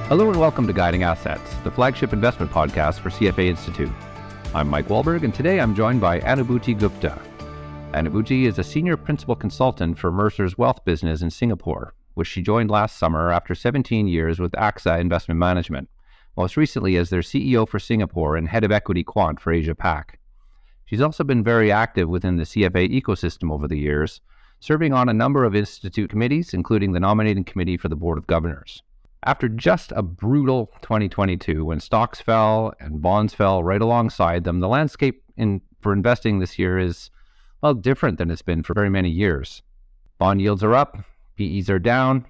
Hello and welcome to Guiding Assets, the flagship investment podcast for CFA Institute. I'm Mike Wahlberg, and today I'm joined by Anubhuti Gupta. Anubhuti is a senior principal consultant for Mercer's wealth business in Singapore, which she joined last summer after 17 years with AXA Investment Management, most recently as their CEO for Singapore and head of equity quant for Asia Pac. She's also been very active within the CFA ecosystem over the years, serving on a number of institute committees, including the nominating committee for the Board of Governors. After just a brutal 2022, when stocks fell and bonds fell right alongside them, the landscape for investing this year is, well, different than it's been for very many years. Bond yields are up, PEs are down,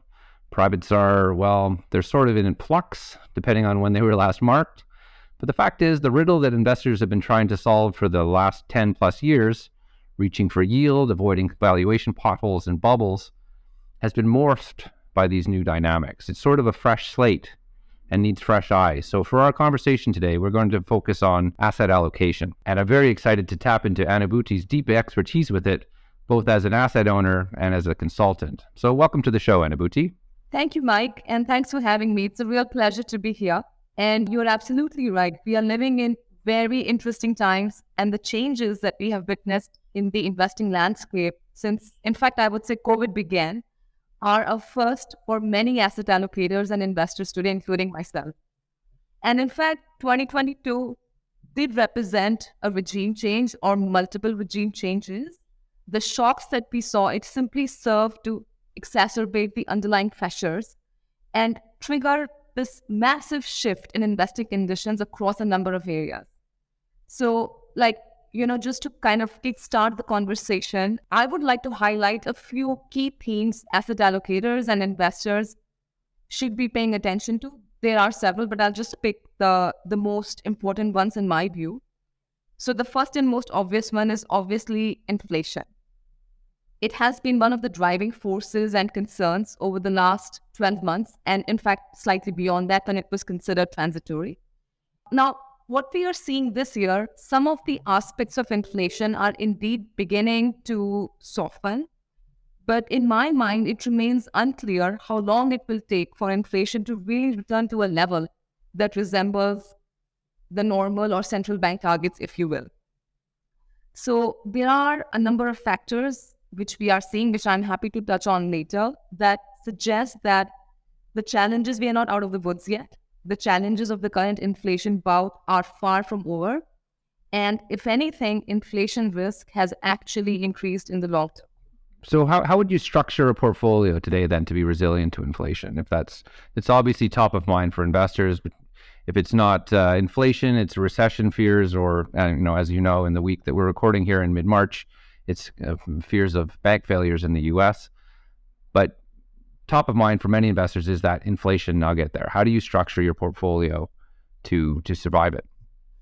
privates are, well, they're sort of in flux, depending on when they were last marked. But the fact is, the riddle that investors have been trying to solve for the last 10 plus years, reaching for yield, avoiding valuation potholes and bubbles, has been morphed by these new dynamics. It's sort of a fresh slate and needs fresh eyes. So for our conversation today, we're going to focus on asset allocation. And I'm very excited to tap into Anubhuti's deep expertise with it, both as an asset owner and as a consultant. So welcome to the show, Anubhuti. Thank you, Mike, and thanks for having me. It's a real pleasure to be here. And you're absolutely right. We are living in very interesting times, and the changes that we have witnessed in the investing landscape since, in fact, I would say COVID began, are a first for many asset allocators and investors today, including myself. And in fact, 2022 did represent a regime change or multiple regime changes. The shocks that we saw, it simply served to exacerbate the underlying pressures and trigger this massive shift in investing conditions across a number of areas. So, just to kind of kickstart the conversation, I would like to highlight a few key themes asset allocators and investors should be paying attention to. There are several, but I'll just pick the most important ones in my view. So the first and most obvious one is obviously inflation. It has been one of the driving forces and concerns over the last 12 months, and in fact, slightly beyond that when it was considered transitory. Now, what we are seeing this year, some of the aspects of inflation are indeed beginning to soften. But in my mind, it remains unclear how long it will take for inflation to really return to a level that resembles the normal or central bank targets, if you will. So there are a number of factors which we are seeing, which I'm happy to touch on later, that suggest that the challenges, we are not out of the woods yet. The challenges of the current inflation bout are far from over. And if anything, inflation risk has actually increased in the long term. So how would you structure a portfolio today then to be resilient to inflation? It's obviously top of mind for investors, but if it's not inflation, it's recession fears, or as you know, in the week that we're recording here in mid-March, it's fears of bank failures in the US. But top of mind for many investors is that inflation nugget there. How do you structure your portfolio to survive it?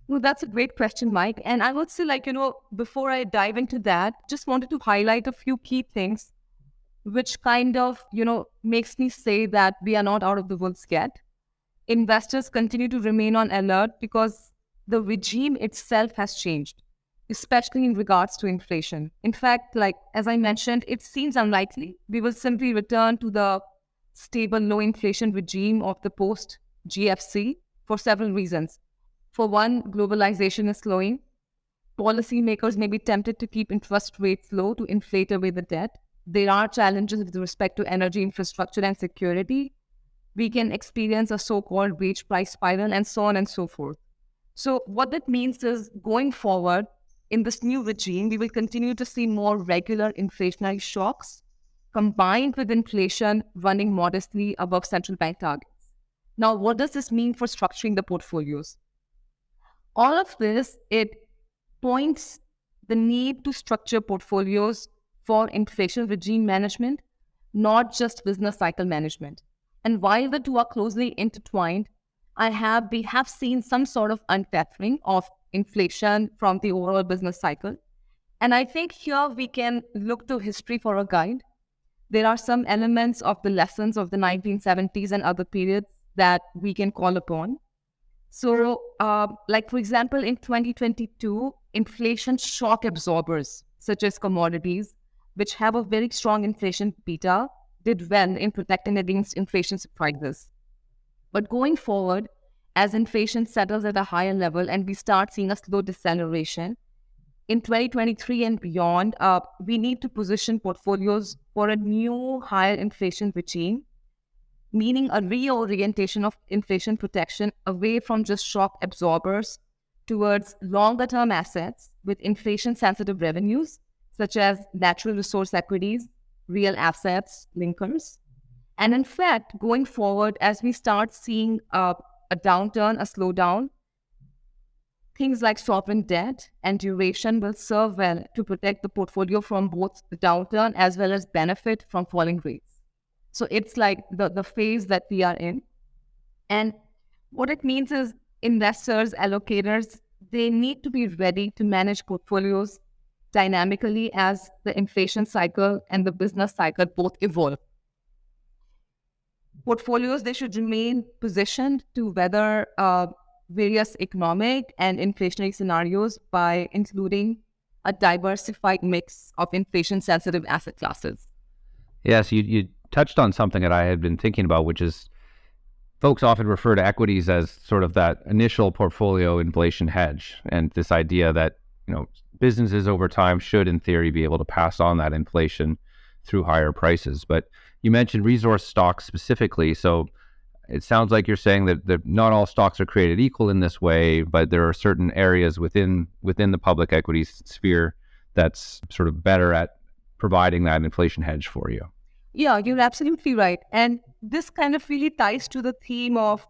Well, that's a great question, Mike. And I would say, before I dive into that, just wanted to highlight a few key things which kind of, makes me say that we are not out of the woods yet. Investors continue to remain on alert because the regime itself has changed, especially in regards to inflation. In fact, as I mentioned, it seems unlikely we will simply return to the stable low inflation regime of the post-GFC for several reasons. For one, globalization is slowing. Policymakers may be tempted to keep interest rates low to inflate away the debt. There are challenges with respect to energy infrastructure and security. We can experience a so-called wage price spiral and so on and so forth. So what that means is, going forward, in this new regime, we will continue to see more regular inflationary shocks combined with inflation running modestly above central bank targets. Now, what does this mean for structuring the portfolios? All of this, it points the need to structure portfolios for inflation regime management, not just business cycle management. And while the two are closely intertwined, we have seen some sort of untethering of inflation from the overall business cycle. And I think here we can look to history for a guide. There are some elements of the lessons of the 1970s and other periods that we can call upon. So, for example, in 2022, inflation shock absorbers, such as commodities, which have a very strong inflation beta, did well in protecting against inflation surprises. But going forward, as inflation settles at a higher level and we start seeing a slow deceleration, in 2023 and beyond, we need to position portfolios for a new higher inflation regime, meaning a reorientation of inflation protection away from just shock absorbers towards longer term assets with inflation sensitive revenues, such as natural resource equities, real assets, linkers. And in fact, going forward, as we start seeing a downturn, a slowdown, things like sovereign debt and duration will serve well to protect the portfolio from both the downturn as well as benefit from falling rates. So it's like the phase that we are in. And what it means is investors, allocators, they need to be ready to manage portfolios dynamically as the inflation cycle and the business cycle both evolve. Portfolios, they should remain positioned to weather various economic and inflationary scenarios by including a diversified mix of inflation-sensitive asset classes. Yes, you touched on something that I had been thinking about, which is folks often refer to equities as sort of that initial portfolio inflation hedge, and this idea that businesses over time should, in theory, be able to pass on that inflation through higher prices. But you mentioned resource stocks specifically, so it sounds like you're saying that not all stocks are created equal in this way, but there are certain areas within the public equity sphere that's sort of better at providing that inflation hedge for you. Yeah, you're absolutely right. And this kind of really ties to the theme of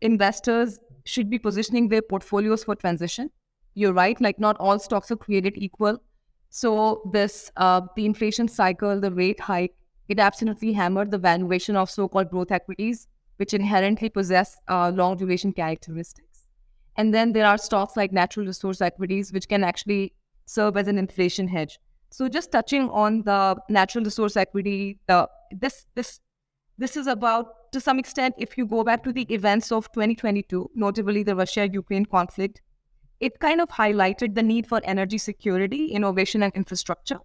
investors should be positioning their portfolios for transition. You're right, like not all stocks are created equal. So this, the inflation cycle, the rate hike, it absolutely hammered the valuation of so-called growth equities, which inherently possess long duration characteristics. And then there are stocks like natural resource equities, which can actually serve as an inflation hedge. So just touching on the natural resource equity, this is about, to some extent, if you go back to the events of 2022, notably the Russia-Ukraine conflict, it kind of highlighted the need for energy security, innovation, and infrastructure.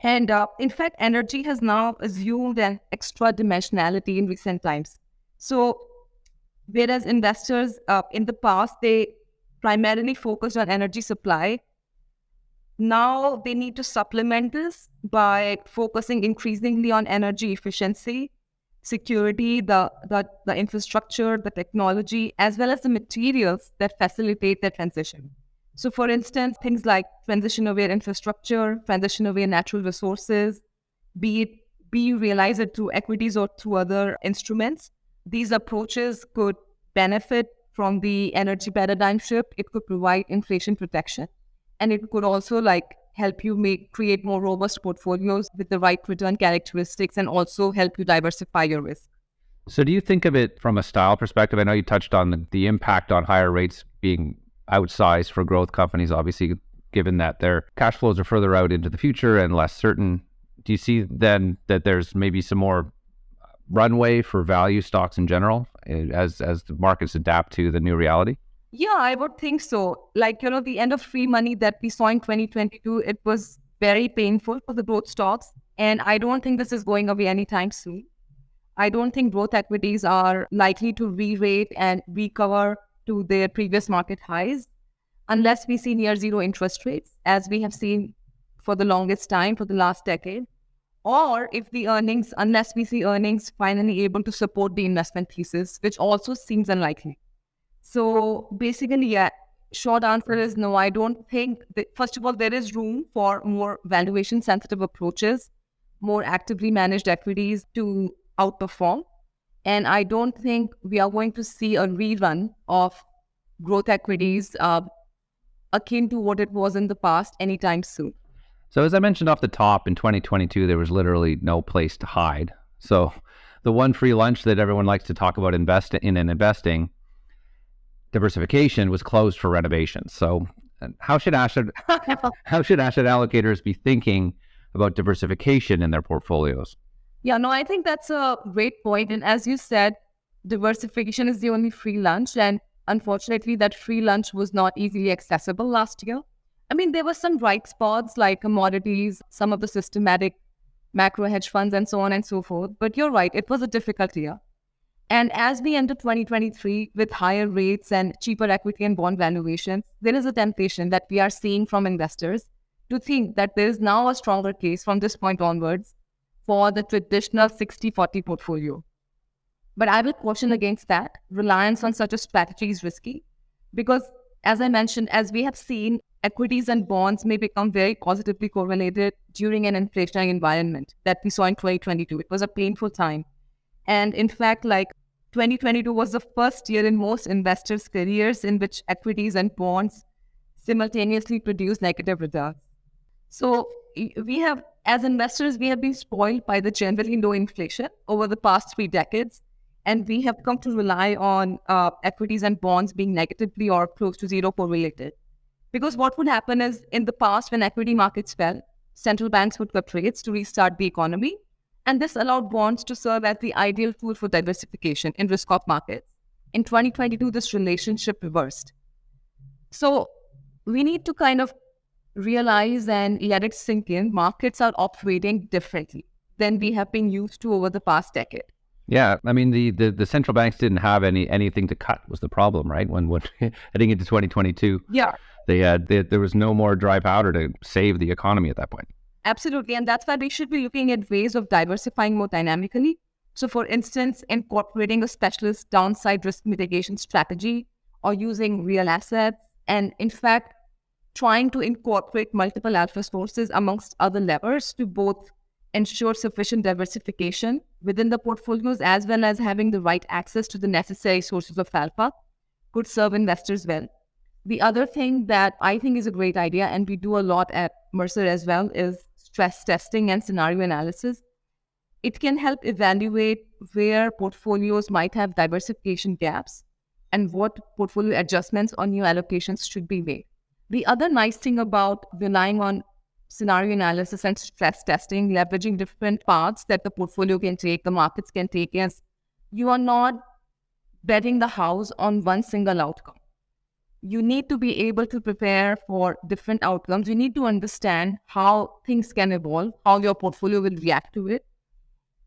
And in fact, energy has now assumed an extra dimensionality in recent times. So whereas investors in the past, they primarily focused on energy supply, now they need to supplement this by focusing increasingly on energy efficiency, security, the infrastructure, the technology, as well as the materials that facilitate their transition. So for instance, things like transition-aware infrastructure, transition-aware natural resources, be you realize it through equities or through other instruments, these approaches could benefit from the energy paradigm shift. It could provide inflation protection. And it could also help you create more robust portfolios with the right return characteristics and also help you diversify your risk. So do you think of it from a style perspective? I know you touched on the impact on higher rates being outsized for growth companies, obviously, given that their cash flows are further out into the future and less certain. Do you see then that there's maybe some more runway for value stocks in general as the markets adapt to the new reality? Yeah, I would think so. The end of free money that we saw in 2022, it was very painful for the growth stocks. And I don't think this is going away anytime soon. I don't think growth equities are likely to re-rate and recover to their previous market highs unless we see near zero interest rates, as we have seen for the longest time, for the last decade. Or unless we see earnings finally able to support the investment thesis, which also seems unlikely. So basically, yeah, short answer is no, I don't think first of all, there is room for more valuation sensitive approaches, more actively managed equities to outperform. And I don't think we are going to see a rerun of growth equities akin to what it was in the past anytime soon. So as I mentioned off the top, in 2022, there was literally no place to hide. So the one free lunch that everyone likes to talk about investing, diversification, was closed for renovations. So how should asset allocators be thinking about diversification in their portfolios? Yeah, no, I think that's a great point. And as you said, diversification is the only free lunch. And unfortunately, that free lunch was not easily accessible last year. I mean, there were some bright spots like commodities, some of the systematic macro hedge funds, and so on and so forth. But you're right, it was a difficult year. And as we enter 2023 with higher rates and cheaper equity and bond valuations, there is a temptation that we are seeing from investors to think that there is now a stronger case from this point onwards for the traditional 60-40 portfolio. But I will caution against that. Reliance on such a strategy is risky because, as I mentioned, as we have seen, equities and bonds may become very positively correlated during an inflationary environment that we saw in 2022. It was a painful time. And in fact, 2022 was the first year in most investors' careers in which equities and bonds simultaneously produced negative returns. So as investors, we have been spoiled by the generally low inflation over the past 3 decades. And we have come to rely on equities and bonds being negatively or close to zero correlated. Because what would happen is, in the past, when equity markets fell, central banks would cut rates to restart the economy. And this allowed bonds to serve as the ideal tool for diversification in risk-off markets. In 2022, this relationship reversed. So we need to kind of realize and let it sink in. Markets are operating differently than we have been used to over the past decade. Yeah, I mean, the central banks didn't have anything to cut was the problem, right? When heading into 2022, yeah, there was no more dry powder to save the economy at that point. Absolutely, and that's why we should be looking at ways of diversifying more dynamically. So, for instance, incorporating a specialist downside risk mitigation strategy or using real assets, and in fact, trying to incorporate multiple alpha sources amongst other levers to both ensure sufficient diversification within the portfolios as well as having the right access to the necessary sources of alpha could serve investors well. The other thing that I think is a great idea, and we do a lot at Mercer as well, is stress testing and scenario analysis. It can help evaluate where portfolios might have diversification gaps and what portfolio adjustments or new allocations should be made. The other nice thing about relying on scenario analysis and stress testing, leveraging different paths that the portfolio can take, the markets can take, is you are not betting the house on one single outcome. You need to be able to prepare for different outcomes. You need to understand how things can evolve, how your portfolio will react to it.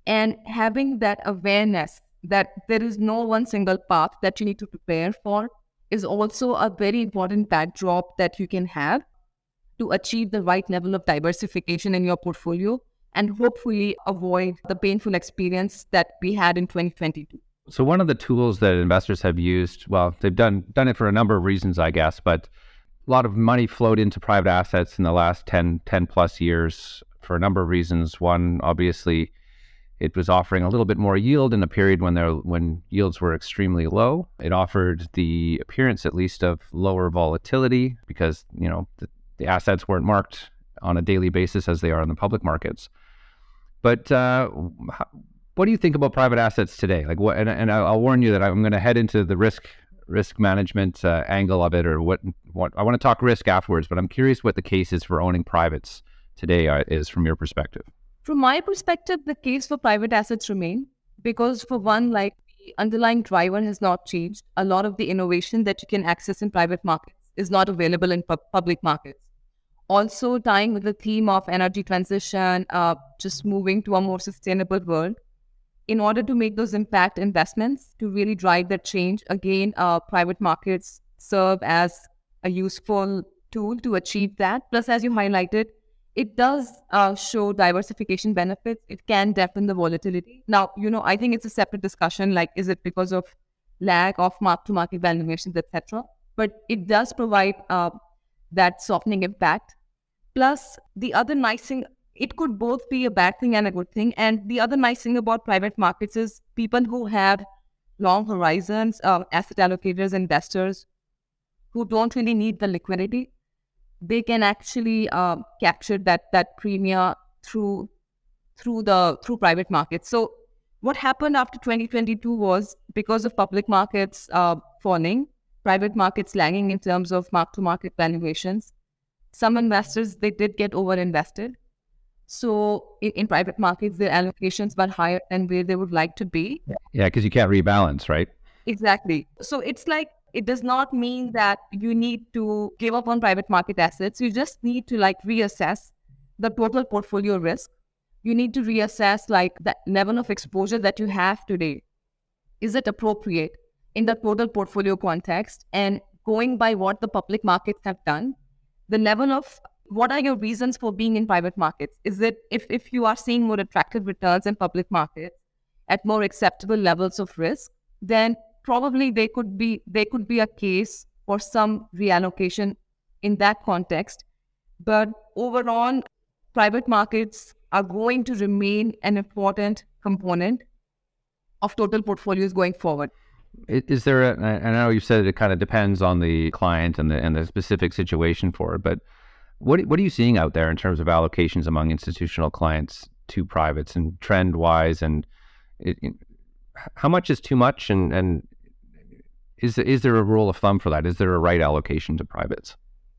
And having that awareness that there is no one single path that you need to prepare for is also a very important backdrop that you can have to achieve the right level of diversification in your portfolio and hopefully avoid the painful experience that we had in 2022. So one of the tools that investors have used, well, they've done it for a number of reasons, I guess, but a lot of money flowed into private assets in the last 10 plus years for a number of reasons. One, obviously, it was offering a little bit more yield in a period when yields were extremely low. It offered the appearance, at least, of lower volatility because, the assets weren't marked on a daily basis as they are in the public markets. But what do you think about private assets today? And I'll warn you that I'm going to head into the risk management angle of it, or what I want to talk risk afterwards. But I'm curious what the case is for owning privates today is from your perspective. From my perspective, the case for private assets remain because, for one, the underlying driver has not changed. A lot of the innovation that you can access in private markets is not available in public markets. Also, tying with the theme of energy transition, just moving to a more sustainable world. In order to make those impact investments to really drive that change, again, private markets serve as a useful tool to achieve that. Plus, as you highlighted, it does show diversification benefits. It can dampen the volatility. Now, I think it's a separate discussion, is it because of lack of mark-to-market valuations, etc. But it does provide that softening impact. Plus, the other nice thing, it could both be a bad thing and a good thing. And the other nice thing about private markets is people who have long horizons, asset allocators, investors who don't really need the liquidity, they can actually capture that premium through private markets. So what happened after 2022 was, because of public markets falling, private markets lagging in terms of mark-to-market valuations, some investors, they did get over-invested. So in private markets, their allocations were higher than where they would like to be. Yeah, because you can't rebalance, right? Exactly. So it's it does not mean that you need to give up on private market assets. You just need to reassess the total portfolio risk. You need to reassess the level of exposure that you have today is it appropriate in the total portfolio context? And going by what the public markets have done, the level of what are your reasons for being in private markets? Is it if you are seeing more attractive returns in public markets at more acceptable levels of risk, then probably there could be a case for some reallocation in that context. But overall, private markets are going to remain an important component of total portfolios going forward. Is there I know you said it kind of depends on the client and the specific situation for it, but what are you seeing out there in terms of allocations among institutional clients to privates and trend wise, and how much is too much, and is there a rule of thumb for that? Is there a right allocation to privates?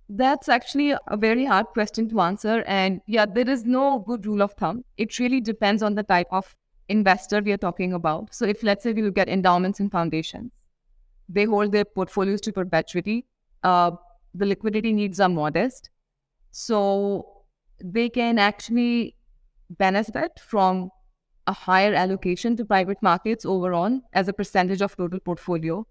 That's actually a very hard question to answer. And yeah, there is no good rule of thumb. It really depends on the type of investor we are talking about. So if, let's say, we look at endowments and foundations, they hold their portfolios to perpetuity. The liquidity needs are modest. So they can actually benefit from a higher allocation to private markets overall as a percentage of total portfolio.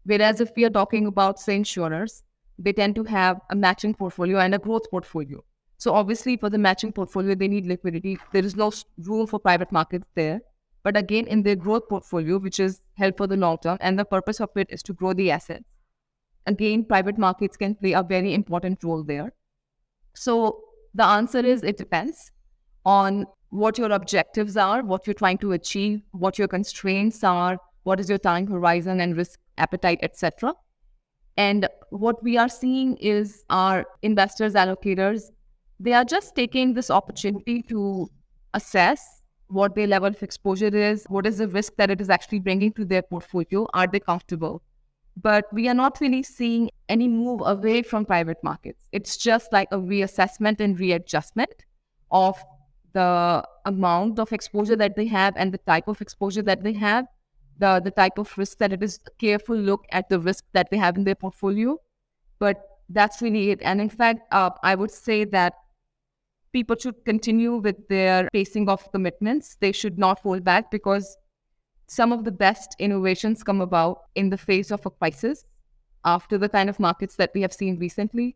Whereas if we are talking about, say, insurers, they tend to have a matching portfolio and a growth portfolio. So obviously for the matching portfolio, they need liquidity. There is no room for private markets there. But again, in their growth portfolio, which is held for the long term, and the purpose of it is to grow the assets, again, private markets can play a very important role there. So the answer is it depends on what your objectives are, what you're trying to achieve, what your constraints are, what is your time horizon and risk appetite, etc. And what we are seeing is our investors, allocators, they are just taking this opportunity to assess what their level of exposure is, what is the risk that it is actually bringing to their portfolio, are they comfortable? But we are not really seeing any move away from private markets. It's just like a reassessment and readjustment of the amount of exposure that they have and the type of exposure that they have, the type of risk that it is, a careful look at the risk that they have in their portfolio. But that's really it. And in fact, I would say that people should continue with their pacing of commitments. They should not hold back, because some of the best innovations come about in the face of a crisis after the kind of markets that we have seen recently.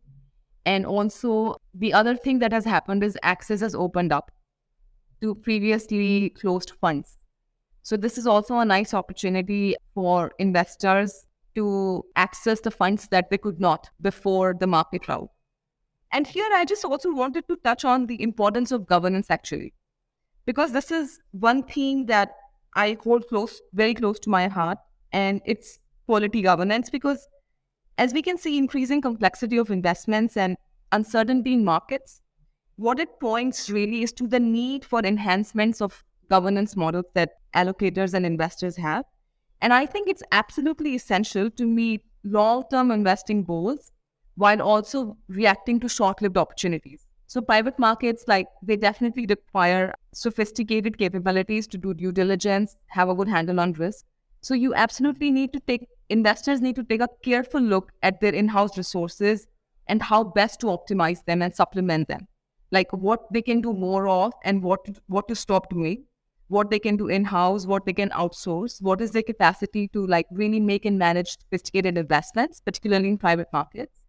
And also, the other thing that has happened is access has opened up to previously closed funds. So this is also a nice opportunity for investors to access the funds that they could not before the market rout. And here I just also wanted to touch on the importance of governance, actually, because this is one theme that I hold very close to my heart, and it's quality governance. Because as we can see, increasing complexity of investments and uncertainty in markets, what it points really is to the need for enhancements of governance models that allocators and investors have. And I think it's absolutely essential to meet long-term investing goals while also reacting to short-lived opportunities. So private markets, they definitely require sophisticated capabilities to do due diligence, have a good handle on risk. So you absolutely investors need to take a careful look at their in-house resources and how best to optimize them and supplement them. Like what they can do more of and what to stop doing, what they can do in-house, what they can outsource, what is their capacity to really make and manage sophisticated investments, particularly in private markets.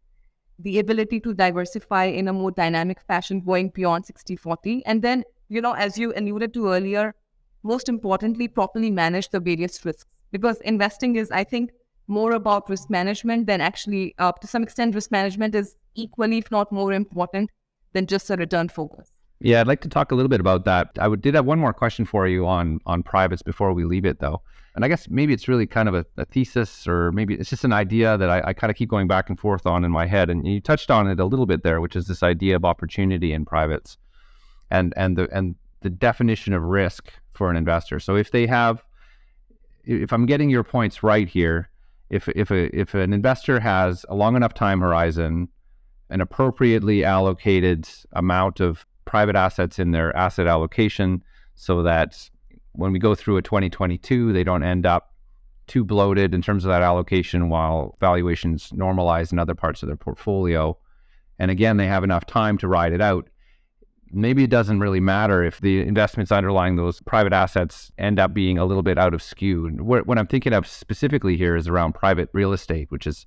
The ability to diversify in a more dynamic fashion going beyond 60-40. And then, as you alluded to earlier, most importantly, properly manage the various risks. Because investing is, I think, more about risk management than actually, to some extent, risk management is equally, if not more important than just a return focus. Yeah, I'd like to talk a little bit about that. Did have one more question for you on privates before we leave it, though. And I guess maybe it's really kind of a thesis, or maybe it's just an idea that I kind of keep going back and forth on in my head. And you touched on it a little bit there, which is this idea of opportunity in privates and the definition of risk for an investor. So if I'm getting your points right here, if an investor has a long enough time horizon, an appropriately allocated amount of private assets in their asset allocation, so that when we go through a 2022, they don't end up too bloated in terms of that allocation while valuations normalize in other parts of their portfolio. And again, they have enough time to ride it out. maybe it doesn't really matter if the investments underlying those private assets end up being a little bit out of skew. And what I'm thinking of specifically here is around private real estate, which is,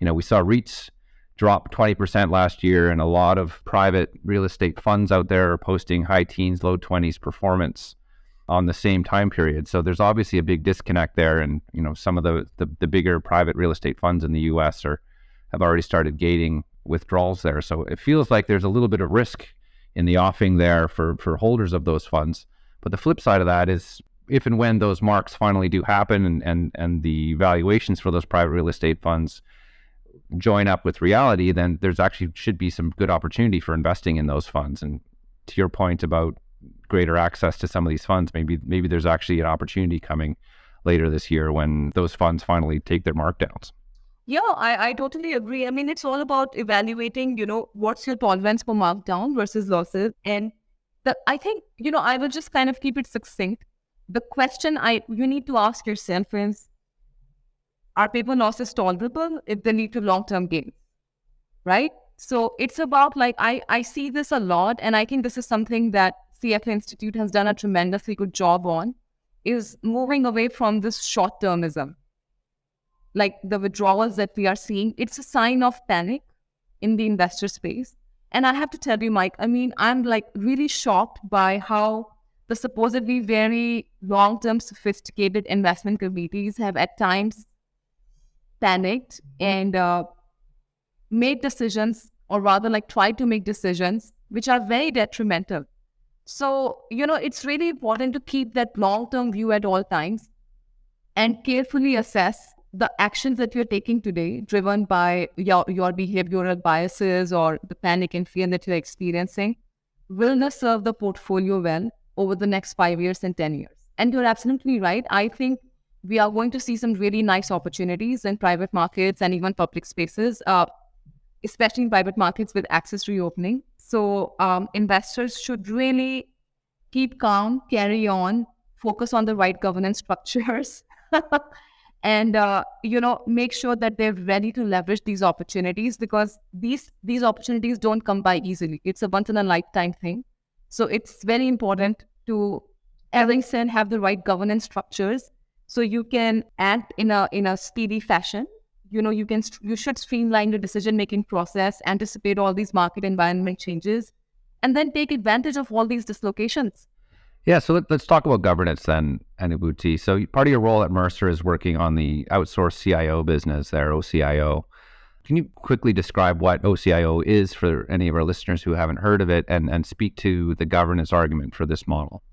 we saw REITs drop 20% last year, and a lot of private real estate funds out there are posting high teens, low 20s performance on the same time period. So there's obviously a big disconnect there. And, some of the bigger private real estate funds in the US have already started gating withdrawals there. So it feels like there's a little bit of risk in the offing there for holders of those funds. But the flip side of that is if and when those marks finally do happen and the valuations for those private real estate funds join up with reality, then there's actually should be some good opportunity for investing in those funds. And to your point about greater access to some of these funds, maybe there's actually an opportunity coming later this year when those funds finally take their markdowns. Yeah, I totally agree. I mean, it's all about evaluating, what's your tolerance for markdown versus losses. And I think, I will just kind of keep it succinct. The question you need to ask yourself is, are paper losses tolerable if they lead to long-term gains, right? So it's about I see this a lot, and I think this is something that CFA Institute has done a tremendously good job on, is moving away from this short-termism. Like the withdrawals that we are seeing, it's a sign of panic in the investor space. And I have to tell you, Mike, I mean, I'm really shocked by how the supposedly very long-term sophisticated investment committees have at times panicked and made decisions, or rather tried to make decisions which are very detrimental. So, it's really important to keep that long-term view at all times and carefully assess the actions that you're taking today, driven by your behavioral biases or the panic and fear that you're experiencing, will not serve the portfolio well over the next 5 years and 10 years. And you're absolutely right. I think we are going to see some really nice opportunities in private markets and even public spaces, especially in private markets with access reopening. So investors should really keep calm, carry on, focus on the right governance structures, and make sure that they're ready to leverage these opportunities, because these opportunities don't come by easily. It's a once in a lifetime thing. So it's very important to, as I said, have the right governance structures so you can act in a speedy fashion. You should streamline the decision-making process, anticipate all these market environment changes, and then take advantage of all these dislocations. Yeah, so let's talk about governance then, Anubhuti. So part of your role at Mercer is working on the outsourced CIO business there, OCIO. Can you quickly describe what OCIO is for any of our listeners who haven't heard of it, and speak to the governance argument for this model?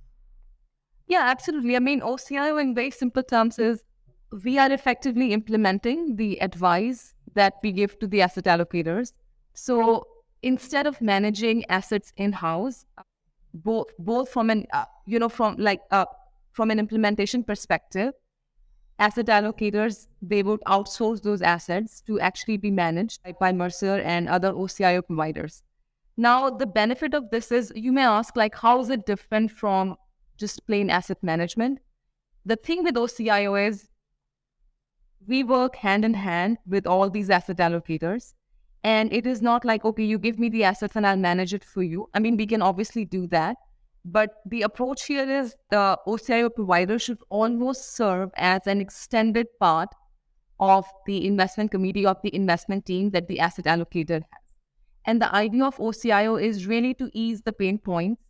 Yeah, absolutely. I mean, OCIO in very simple terms is we are effectively implementing the advice that we give to the asset allocators. So instead of managing assets in-house, both from an from an implementation perspective, asset allocators, they would outsource those assets to actually be managed by Mercer and other OCIO providers. Now, the benefit of this is, you may ask, how is it different from just plain asset management? The thing with OCIO is we work hand in hand with all these asset allocators. And it is not okay, you give me the assets and I'll manage it for you. I mean, we can obviously do that. But the approach here is the OCIO provider should almost serve as an extended part of the investment committee, of the investment team that the asset allocator has. And the idea of OCIO is really to ease the pain points,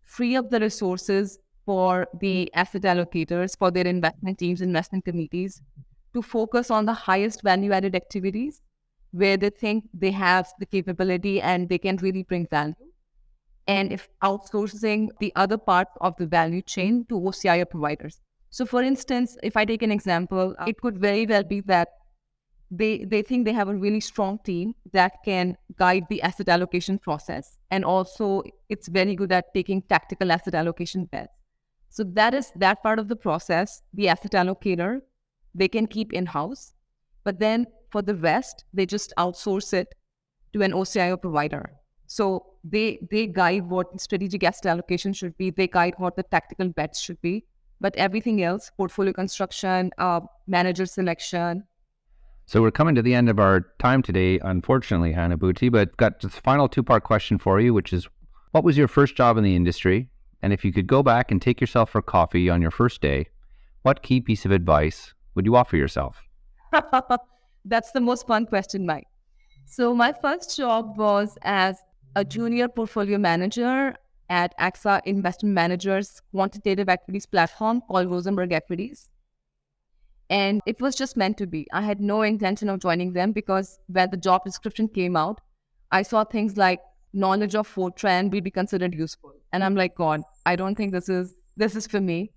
free up the resources for the asset allocators, for their investment teams, investment committees, to focus on the highest value-added activities where they think they have the capability and they can really bring value. And if outsourcing the other part of the value chain to OCIO providers. So for instance, if I take an example, it could very well be that they think they have a really strong team that can guide the asset allocation process. And also it's very good at taking tactical asset allocation bets. So that is that part of the process, the asset allocator, they can keep in-house. But then for the rest, they just outsource it to an OCIO provider. So they guide what strategic asset allocation should be. They guide what the tactical bets should be. But everything else, portfolio construction, manager selection. So we're coming to the end of our time today, unfortunately, Anubhuti, but got this final two-part question for you, which is, What was your first job in the industry? And if you could go back and take yourself for coffee on your first day, what key piece of advice would you offer yourself? That's the most fun question, Mike. So my first job was as a junior portfolio manager at AXA Investment Managers quantitative equities platform called Rosenberg Equities. And it was just meant to be. I had no intention of joining them because when the job description came out, I saw things like knowledge of Fortran will be considered useful. And I'm like, God, I don't think this is for me.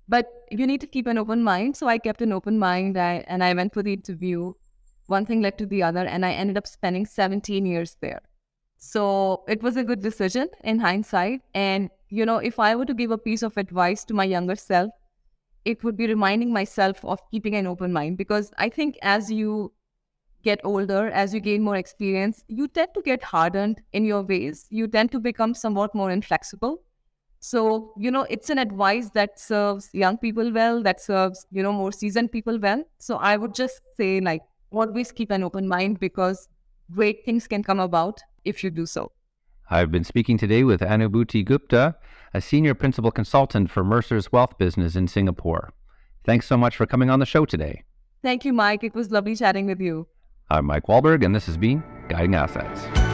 But you need to keep an open mind. So I kept an open mind and I went for the interview. One thing led to the other, and I ended up spending 17 years there. So it was a good decision in hindsight. And, if I were to give a piece of advice to my younger self, it would be reminding myself of keeping an open mind. Because I think as you get older, as you gain more experience, you tend to get hardened in your ways. You tend to become somewhat more inflexible. So, it's an advice that serves young people well, that serves, more seasoned people well. So I would just say, always keep an open mind because great things can come about if you do so. I've been speaking today with Anubhuti Gupta, a senior principal consultant for Mercer's wealth business in Singapore. Thanks so much for coming on the show today. Thank you, Mike. It was lovely chatting with you. I'm Mike Wahlberg, and this has been Guiding Assets.